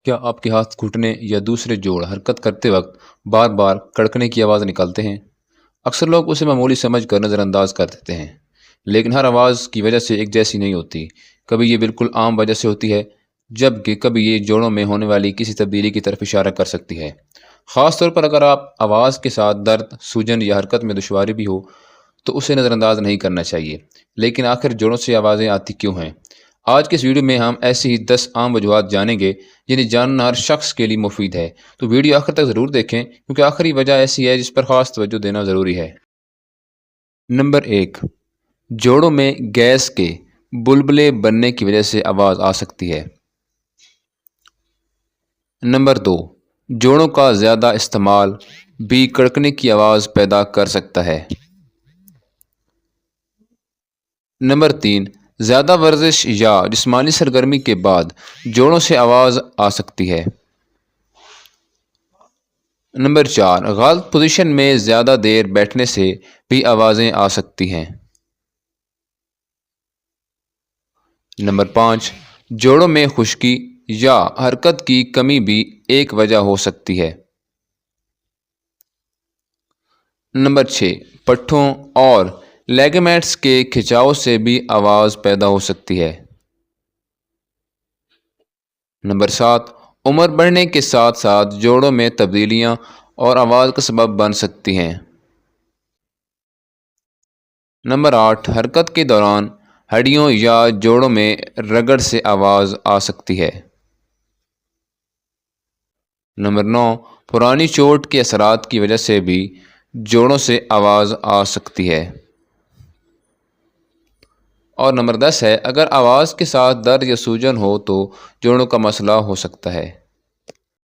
کیا آپ کے ہاتھ گھٹنے یا دوسرے جوڑ حرکت کرتے وقت بار بار کڑکنے کی آواز نکالتے ہیں؟ اکثر لوگ اسے معمولی سمجھ کر نظر انداز کر دیتے ہیں، لیکن ہر آواز کی وجہ سے ایک جیسی نہیں ہوتی۔ کبھی یہ بالکل عام وجہ سے ہوتی ہے، جبکہ کبھی یہ جوڑوں میں ہونے والی کسی تبدیلی کی طرف اشارہ کر سکتی ہے۔ خاص طور پر اگر آپ آواز کے ساتھ درد، سوجن یا حرکت میں دشواری بھی ہو تو اسے نظر انداز نہیں کرنا چاہیے۔ لیکن آخر جوڑوں سے آوازیں آتی کیوں ہیں؟ آج کے اس ویڈیو میں ہم ایسی ہی 10 عام وجوہات جانیں گے جنہیں جاننا ہر شخص کے لیے مفید ہے، تو ویڈیو آخر تک ضرور دیکھیں کیونکہ آخری وجہ ایسی ہے جس پر خاص توجہ دینا ضروری ہے۔ نمبر 1، جوڑوں میں گیس کے بلبلے بننے کی وجہ سے آواز آ سکتی ہے۔ نمبر 2، جوڑوں کا زیادہ استعمال بھی کڑکنے کی آواز پیدا کر سکتا ہے۔ نمبر 3، زیادہ ورزش یا جسمانی سرگرمی کے بعد جوڑوں سے آواز آ سکتی ہے۔ نمبر 4، غلط پوزیشن میں زیادہ دیر بیٹھنے سے بھی آوازیں آ سکتی ہیں۔ نمبر 5، جوڑوں میں خشکی یا حرکت کی کمی بھی ایک وجہ ہو سکتی ہے۔ نمبر 6، پٹھوں اور لیگمنٹس کے کھچاؤ سے بھی آواز پیدا ہو سکتی ہے۔ نمبر 7، عمر بڑھنے کے ساتھ ساتھ جوڑوں میں تبدیلیاں اور آواز کا سبب بن سکتی ہیں۔ نمبر 8، حرکت کے دوران ہڈیوں یا جوڑوں میں رگڑ سے آواز آ سکتی ہے۔ نمبر 9، پرانی چوٹ کے اثرات کی وجہ سے بھی جوڑوں سے آواز آ سکتی ہے۔ اور نمبر 10 ہے، اگر آواز کے ساتھ درد یا سوجن ہو تو جوڑوں کا مسئلہ ہو سکتا ہے۔